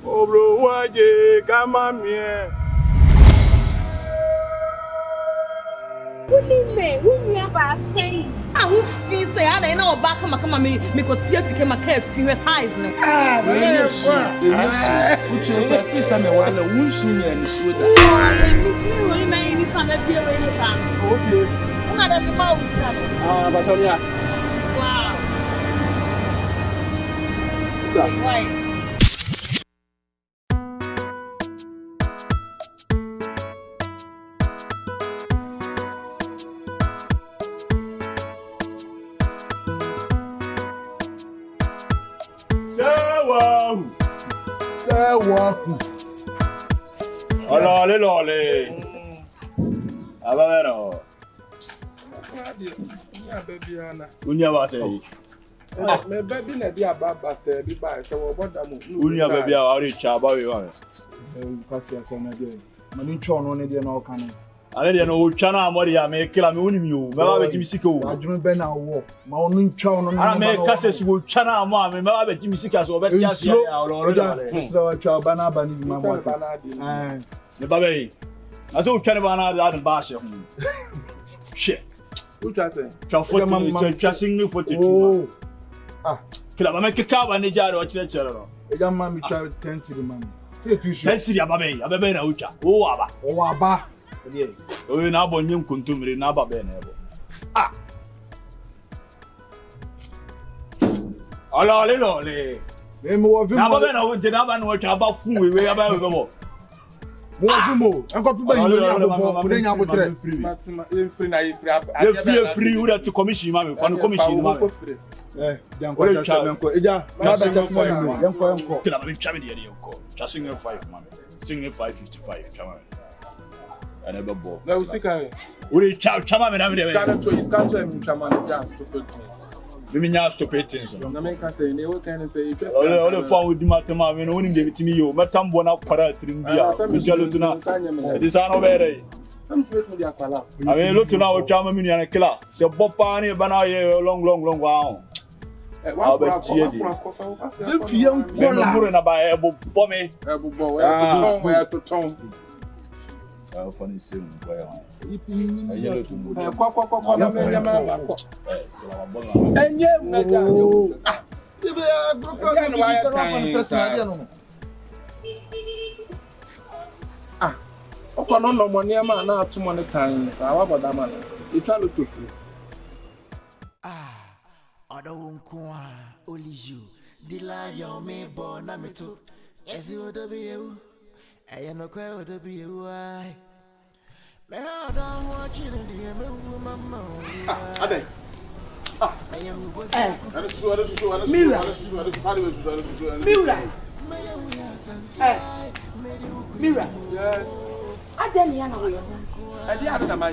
Oh, bro, waje, come on, me. Wouldn't you ever say? I would feel say, I don't know back on me could see if you came a care few times. Ah, which is the first time I want to wish me and shoot. It's really my anytime that you're in the sun. Okay. I'm not a mouse. Ah, but Sonia. Wow. Sir. Right. Lolly. Avero. Unya was a baby, let be a baba say, be by so what Unya baby, I'll reach about you. Maninchon on the no cannon. I didn't know Chana Moria may kill me you. Mama Jimisico. I don't been our walk. My only chown on I may casses with Chana Mamma, Mama Jimisikas or better. Mr. Chabana Bani, Mamma. The baby. I saw Canavana out of Basha. Shit. Which I say, Chasing new footage. Ah, Kill I make a cow and the jar or church. a young man, child 10 city man. Let's see a baby, a baby, oh, Abba. Oh, Abba. Oh, you now born young contumely, Naba Benebo. Ah. Lolly. Naba did not know about food. We are about to go. More. I got to buy free to commission, mammy, for the commission. Just sing 5, man. Sing 555, Chama. I never bought. No, sick. We chow Chama and I'm Women now stupid things. No man can say, they can say, all the phone with Matama when only gave it to me. You Matam Bona Paratin Bia, Jalutuna. It is an over. I mean, look to now, Chama Mini and a killer. So Bopani, Banaya, long while. I'll bet you. If you don't put in a buy bommy, where to tone. Funny sim. And no money, man, now 2 money times. How about that man? You try to free. I don't want only you. Dila your me born na me too. Yes, you would be you. I am no cry would be you. I don't want you to be a mama. Ade. Mira. Yes. I tell you, I know. I didn't know my.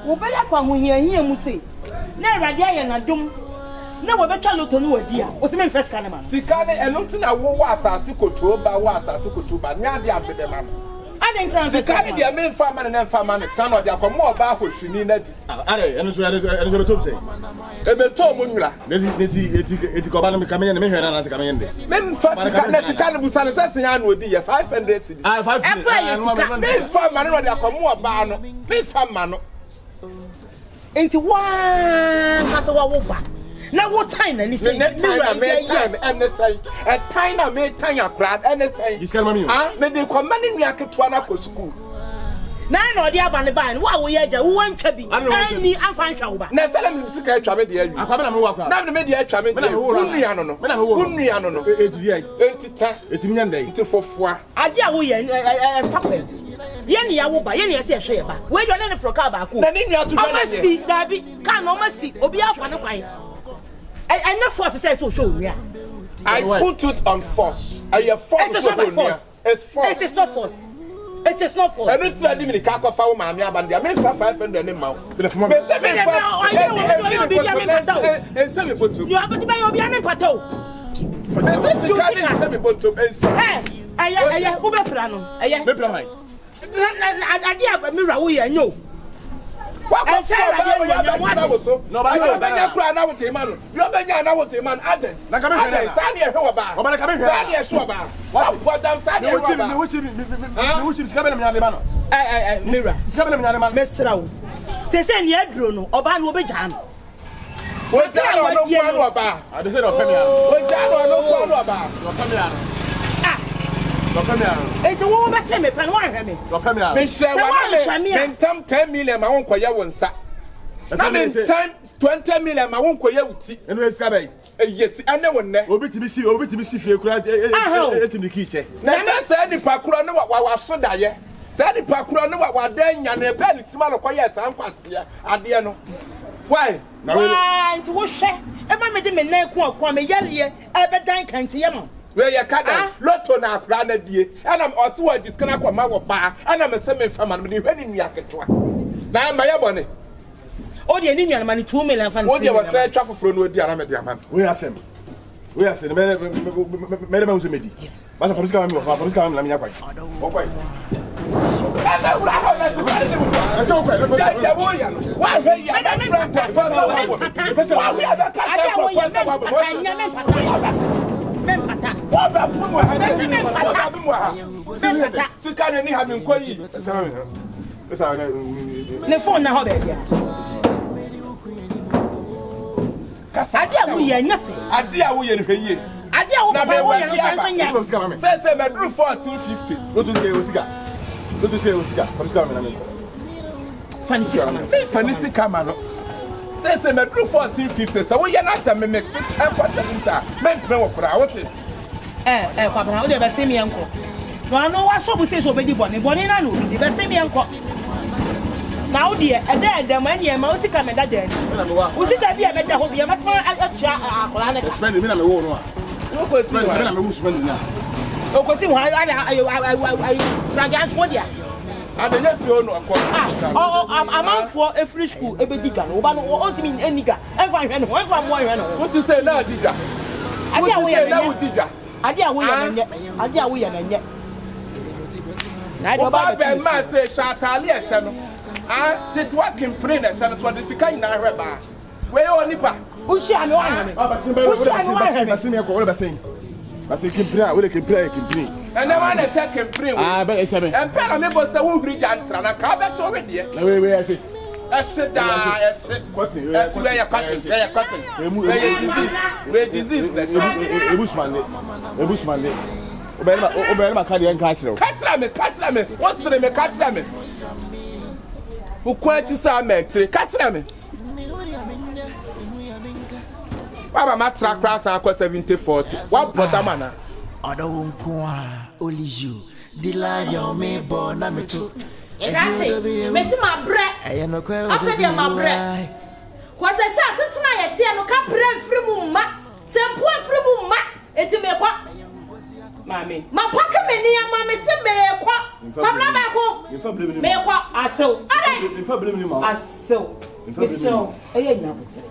We better come here, Musi. Never dare and doom. No, we better look to know a dear. What's the main first kind of man? Sikane, and nothing I was a sukutuba, was a sukutuba, Nadia, baby, man. I didn't tell the kind of main farmer and then farmer, son of the more about what she needed. And it's going to say. Ebe to munula. It's coming and me and coming in there. Men kind of busan say would be 500 cities. I 500. Men farmer no dey come more ba no. Pay farmer no. Into one has a wolf. Now what time and say time and say a time I made time a crowd and say this can me. Ah, me dey commanding me aketwana ko school. Na no dey aba ne ban wa wo ye ja wo ntwa bi ani afan twa wo ba na sele me sika atwa me dey awi akwa na me wo akwa na me dey atwa me dey unu ano no unu ano no etita etiminya ndai etifofua ade a wo ye fapes ye ne ya wo ba ye ne se ehwe ye ba we do ne fro ka ba ko na ne nua to na si dabi ka no ma si obi afa ne kwan I never force say so show me. I put it on force. I force. It is not force. It's force. It is not force. It is not force. I don't tell me the car for our mammy and I mean for 500 in mouth. You are going to buy your piano pato. I Uber Prano. I What was so? No, but you benya kura na wote man. You benya na wote man. Ade. Na come here. Sani e hwe ba. O ba come here. Sani e so ba. What for them sani e hwe ba. Which sika be na nyane man. Mira. Sika be na nyane man. Mesra wo. Se ne aduro no, oba no obegya no. Ojano no kwa no oba. Ade se do femi an. Ojano no kwa no oba. Do femi an. Eti wo be se me pe no hwe me. Do femi an. Me share wa me ntam 10 million ma won koye won sa. Na me ntam 20 million ma won koye wuti. Enu esika bay. Yes, ane wonne. Obi ti bi si fie kura etimi kiche. Na me se ni pakura ne wa so daye. Tadi pakura ne wa dan nya na be ni tima no koye san kwase ade no. Why? Why? Nti wo hwe. E ma me de me nan ko akwa me yare e be dan kante ye ma. We ye kada lotto na akra na die. Ana oso wa diskana kwa ma wo ba. Ana me se me fama no ni hwani nua ketwa. Na ma ye bone. O de ni nua ma ni 2 million fan. O de wa fe twa foforo no di ara me di ama. We asem me uze medi. Basa famisi kama mi la minya kwa. Okwa. Ne phone na ho be dia. Ade a wo ye nyafe. Ade a wo ye ne hweye. Ade a wo ba wo ye no tantanya. Say me do 1450. Go to say osika. Famisi kama mi. Fancy kama no. Say me do 1450. So wo ye na say me make 6.7. Men pre wo kra what? Kwa bana wo de be se mi enko. No no wa so bu say so be di boni na no di be se mi enko. Na wo de ede ma ne ma wo sika me da de. Wo sika bi e be da ho bi e ma twa atua akola na. Spend me na me wo no a. Wo ko spend me na me wo spend na. O ko si ho ai fragant wo dia. Adenya fi onu akọ. Amanfo every school e be diga no. Oba no o timi eniga. Enfa hwe no. Enfa mo hwe no. What to say na diga? Ade a wo ye na diga. Ade a wo ye na nye. Ade a wo ye na nye. Na do ba be ma say shatale ese no. This working pray na say to the sika na hwe ba. We o nipa. Ushi ame wa hwe. Basim e ko we basim. Basim kimpira, we de kimpira. And the one that said can pray. But it's a man. And Pella Mabel said, won't reach answer. And I can't bet already. We I say. I said, that's where you're cutting. Where you're cutting. Where disease. A bushman. Obey cardi and catch them. Catch them. What's the name? Catch them. Who quite is our man? Catch them. Baba, my track class are 70-40. What Potamana? Adonkoa Oliju Dilayo me bona me to Exactly. Mesi ma bre. Afa dia ma bre. Kwa se sa setina ye tie no ka bre mfiri mu ma. Sempo mfiri mu ma. Eti me kwa. Mami. Ma paka me ni ama me se me kwa. Pabla ba ko. Me kwa. Aso. Ade. Infa blame ni ma. Aso. Meso. Eye nyabotre.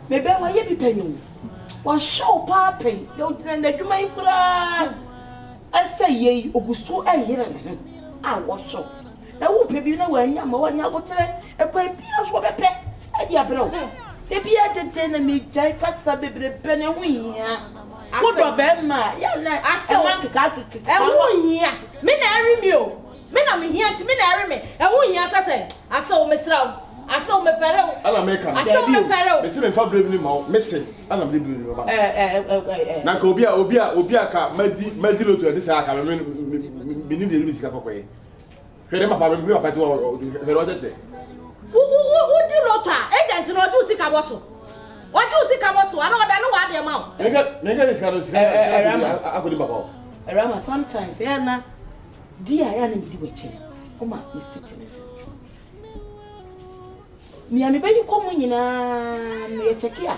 Me be wa ye bi panyu. Wa show papi. The dwuma ikura. Asa ye ogusu ayere na. Ah wa show. Na wo pebi na wa nya ma wa nya botre. E pa bi aso bepe. E di abro. E bi atete na me jai kasa bebrebe na hu hia. Wo do be ma ya na aso kika. E hu hia. Me na ari mi o. Me na me hia ti me na ari me. E hu hia sase. Aso me sraw. Aso me fere. Ala me kan. Aso me fere. Me se me fa blame ni ma. Me se ala me blame ni ma. Na ka obi a ka madi lo to de sa ka me ni de lu sika kokoye. Hwere ma pa me pa ti wo hwere o tete. Wo di lotto a agent no ju sika boso. O ju sika boso ana oda no wa de ma o. Nega sika akodi baba. Ewurama sometimes ya na dia ya na mdi weche. O ma me sit me. Mi ami bani ko mu nyina me cheki a.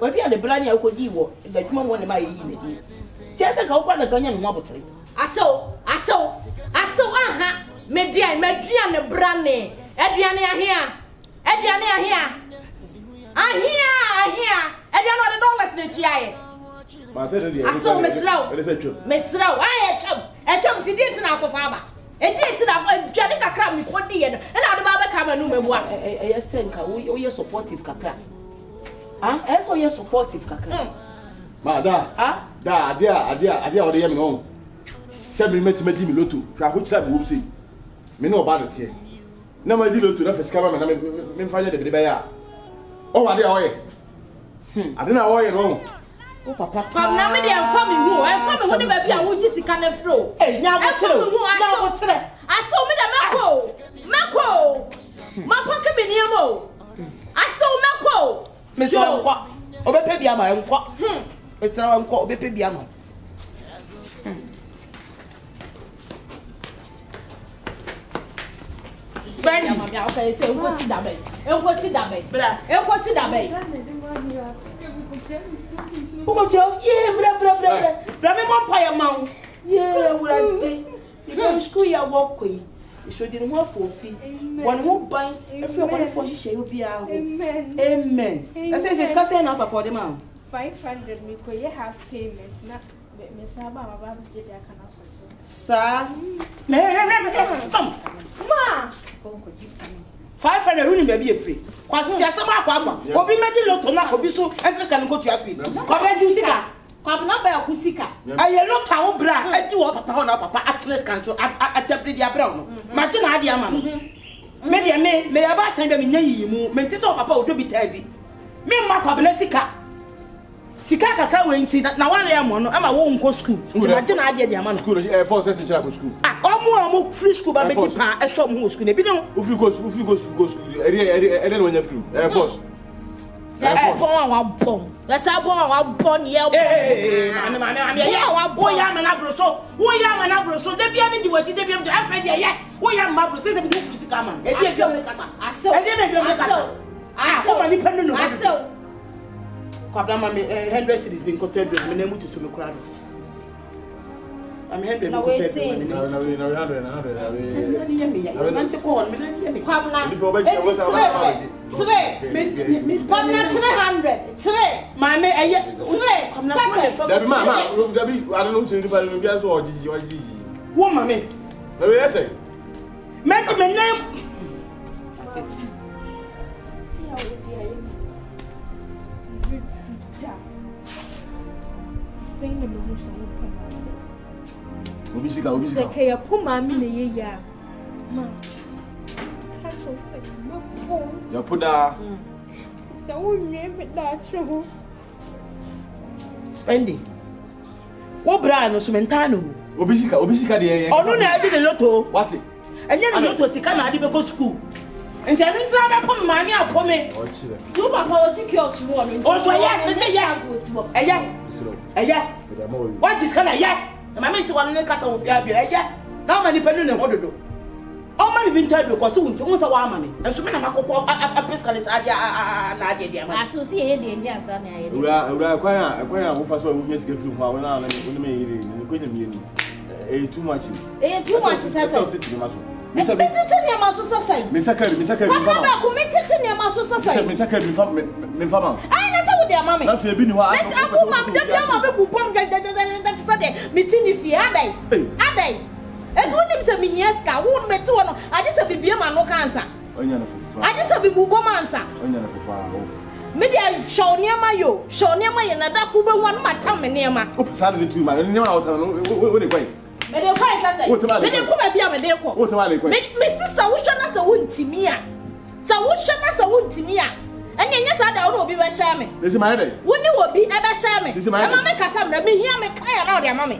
Wa bia de brani akodi wo, da dwuma mo ne ma yi ne di. Tiasa ka ukwa na kanya no abotre. Aso aha. Media ne brane. Aduane ahia. Ahia. Aduane o de dollars na chiaye. Ma se de dia. Aso mesraw. Mesraw. Aye chom. E chom ti di ntina akofa aba. Enti na dwane kakra me kodi ye no. E na de ba be ka manu mebua. E senka we supportive kakra. Ah, eso ye supportive kakra. Ma da. Ah? Da adia ode ye me no. Se me meti me loto. Hwa ko kira me wo se. Me no ba no tie. Na ma di loto na fesika ba me na me mfanya de be ya. O wa de oye. Ade na oye no. O papa. Pam na me de amfa me hu. Amfa me hu de ba bia wo gi sika na fro. Eh, nya bo tere. Nya bo tere. Aso me da mako. Mako. Ma paka me ni amo. Aso mako. Me so nkwa. Obepe bia ma nkwa. Me so nkwa obepe bia ma. Benny, I'm okay. Say, go sit down, baby. Go sit down, baby. Go sit down, baby. Who was your? Yeah, blah. Me vampire man. Yeah, what day? You go school ya walk way. You should didn't want for fee. One won't buy. If you want for she will be out. Amen. I say it's casting up upon the man. 500 me ko ye half payments na me saba ma ba je dia kana so. Sir. Ma. 500 uni be free. Kwasi asama akwa. Obi medi loto na obi so efeska nko tu afi. Ko be ju sika. Kwa na ba ku sika. Aye lota wo bra edi wo papa ho na papa atnes kan so atapri dia bra no. Ma ji na ade ama no. Me dia me ya ba tan be me nyayi mu. Me nti so papa odo bi tai bi. Me ma kwa bele sika. Sika kaka we nti na wan ya mo no ama wo nko school. Nti ma ji na ade dia ama no. School Air Force se chira ko school. Omo free school ba be di pa e shop mo school ne bi no. Ufri go school. Ere no nya free. Air Force. Just born one bomb. Let's have one born here. Mami, wo ya mana bro so. Dey bia me di wachi, dey bia me afa dia ye. Wo ya ma bro, say say me do physical man. E dey bia me kata. Aso. Ko ma ni penu no. Aso. Kwabla mami 100 cities been quoted me na mu tutu me kura do. I'm 100 me quoted. Na 100. Nanti ko on me na me. Kwabla. It's 300. Kwabla 300. 3. Mami eye. 3. Dabi I don't know to the people be so oji. Wo mami. Na we say. Me name. Obisika. Seke ya puma mi ne ye ya. Ma. Catch so say no po. Ya puda. So we me da cho. Spending. Wo bra no so mentano. Obisika de ye. Onu na adi de loto. What? Enye de loto sika na adi be go school. Enti anu ntra be pom mami apome. O chire. You papa was secure small. O so ye, me say ye. Eye. What is kana ye? Mama nti wan ne kasa wo fia bia eye. Na ma ni penu ne hododo. O ma bi nta do ko so wunti won sa wa ama me. Enso me na makokọ apescalit ade na ade dia ma. Aso si ye de ndi asa na ye. Ura kwan wo fa so wo nya sika firi ho a wo na ne me yire ni ko nya mi ni. Too much. Too much sasa. Me tete ne ma so sasa. Me sakari. Papa ko me tete ne ma so sasa. Me sakari me fama. Ai na sa wo de ama me. Na fe bi ni ho a. Let abu mam da bia ma be bubom da sade me tini fi adai. Etu nim se me nyeska wo me te wono aje se bibie ma no kansa. Onya na fe. Aje se bibubo mansa. Onya na fe pa. Me dia show niema ye na da ku be won matam me niema. O pesa de tu ma niema o ta no wo de kwai. Me de kwai sasa. Me de kuma bia me de ko. Wo se ma de kwai. Me sister wo hwa na se wo ntimi a. Sa wo hwa na se wo ntimi a. Enye sa da wo obi be sha me. Me se ma de. Wo ni obi e be sha me. E ma me kasa mra me hia me kan ya na o de ama me.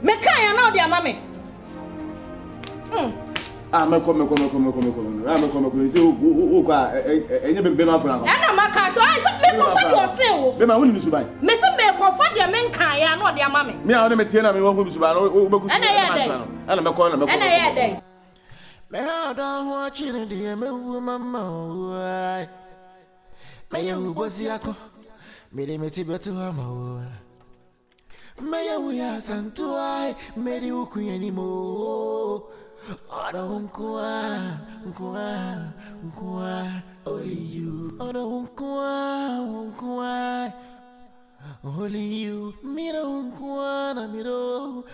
Me kan ya na o de ama me. Me ko. Se o kwa enye be ma fo na ko. Ana maka so ai se me ko fa do se wo. Be ma woni mi suban. Me se me ko fa de me kan ya na o de ama me. Me a wo me tie na me wo mi suban o be ku. Ana me ko. Ana ye dey. Me ha don watching the me wu mama. Me yu bosi ako. Me de me ti betu ama. Me yu ya santu ai. Me di ukuye ni mo. Oda unkwa. Only you. Oda unkwa. Only you. Miro unkwa na miro.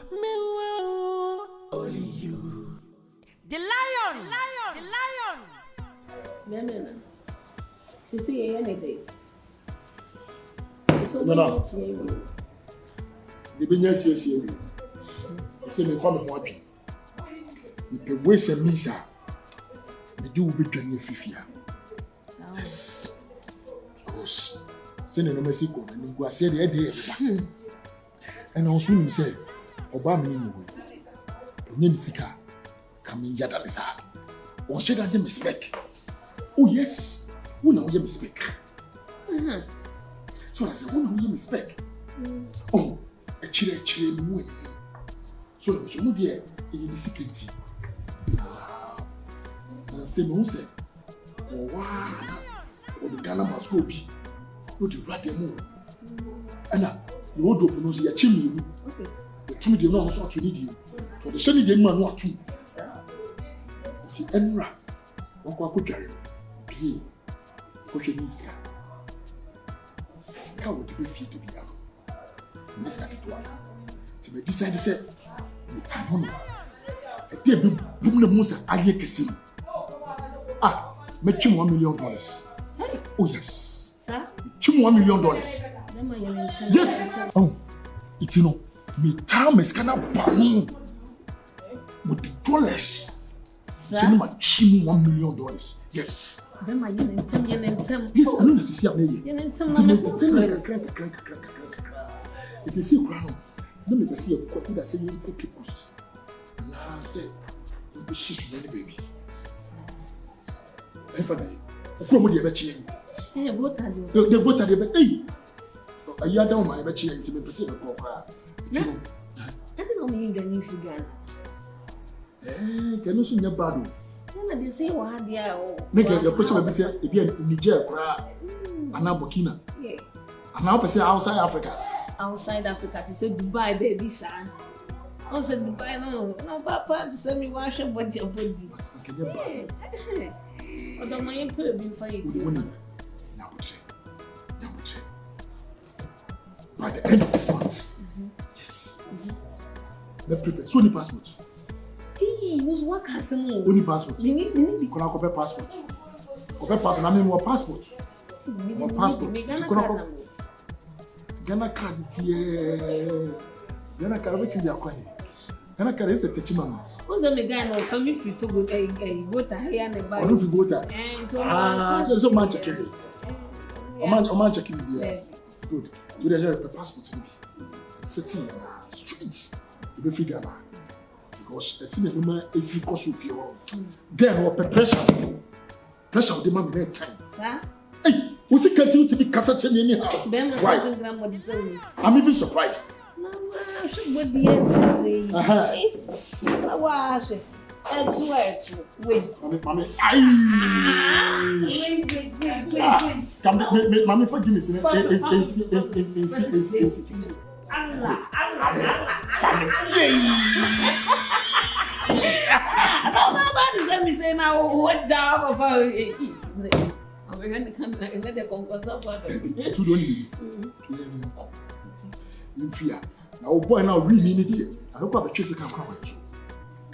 Only you. The lion. Memena. Sisi anything. So no. The business is say me for me ho adwe. Me pe we say me sha. Me do be dwane fifia. Yes. Because say no me siko na ngu ase de e ba. And also me say oba me ni wo. Onye mi sika come yada le sa. O she da me spec. Oh yes. Who na me spec. So I said, who na me spec. Oh, a chire me. So you there in security. Na say me say, oh wow, o the Ghana must go be. No the right them. Ana, you would open no say ya chimi. Okay. The two dey no so to need you. So the shady dey man no two. Ti enra. Won kwa dware. Bi. Ko hwe ni sika. Sika wo de be fi to bi ya. Mr. Kitwa. Ti me decide say the time no. E dey be bum na mu say aye kesi. Ah, me twim $1 million. Hey. Oh yes. Sir? Twim $1 million. Yes. Oh. It you know, me time is kind of bang with the dollars. Sir? So me twim $1 million. Yes. Bema yenentem. Yes, I know this is me. Yenentem na. It is a crown. No me see a quite that say you cookie post. Na say, you shish any baby. Father, who come with the bechi? Eh, what are you? The voter the bechi. A year down my bechi and to me perceive a copra. I don't know me in the new figure. Can you see your bad? They say what they are. Make your question be say again Niger cra and now Burkina. Yeah. And now say outside Africa. Outside Africa to say Dubai baby son. I said Dubai no papa to say me wash your body. I don't mind put a bill for it. Now by the end of this month. Yes. Let's prepare. So the passport. Hey, who's what cousin? Only passport. You need Can I copy passport? Copy passport. I mean more passport. More passport. Ghana card here. Ghana card waiting there kwani. Ghana card is a techimama. Who's a Ghana family free to go voter here and buy. Don't voter. So much checking. Oman checking here. Good. You the passport to be. Sitting streets. You be free Ghana. Because it's in the moment is equal to pure. There was pressure of the man in time. Sir? Hey, was it continue to be cassette anyhow? Right. I'm even surprised. No, I should what the end to say. I wash it. And swear wait. Mommy, wait. Mommy, forgive me. It's Nobody say now what job of I'm going to come and let the concourse up. In fear. Now, boy, now really need it. I don't have a chase can come with you.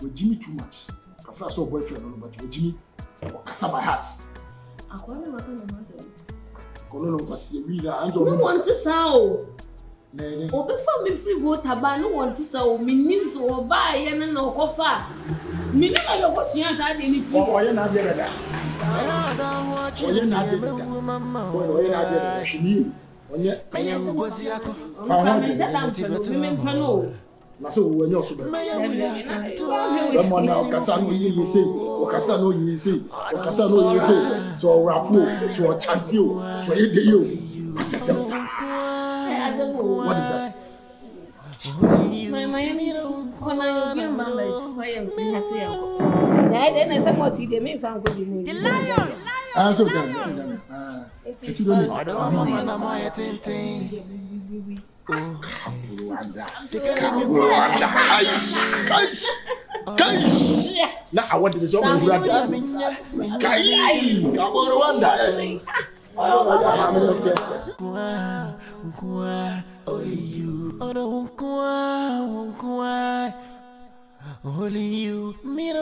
With Jimmy too much. I first saw boyfriend, but with Jimmy, or Cassava hats. I can't remember. Colonel was a reader. I don't want to sound. O before me free voter ba no want to say me nim so buy and no kofa me no go question answer dey ni free o ye na dey da o ye na dey da shini o ye na so wo nyo so be ba mo na okasa no ye say okasa no ye say okasa no ye say so rapo so chanti o so ye dey o asesa. What is that? My when I give my message, I say, then I support you. They may find good in the lion. I'm so done. It's you now I want to be so only you,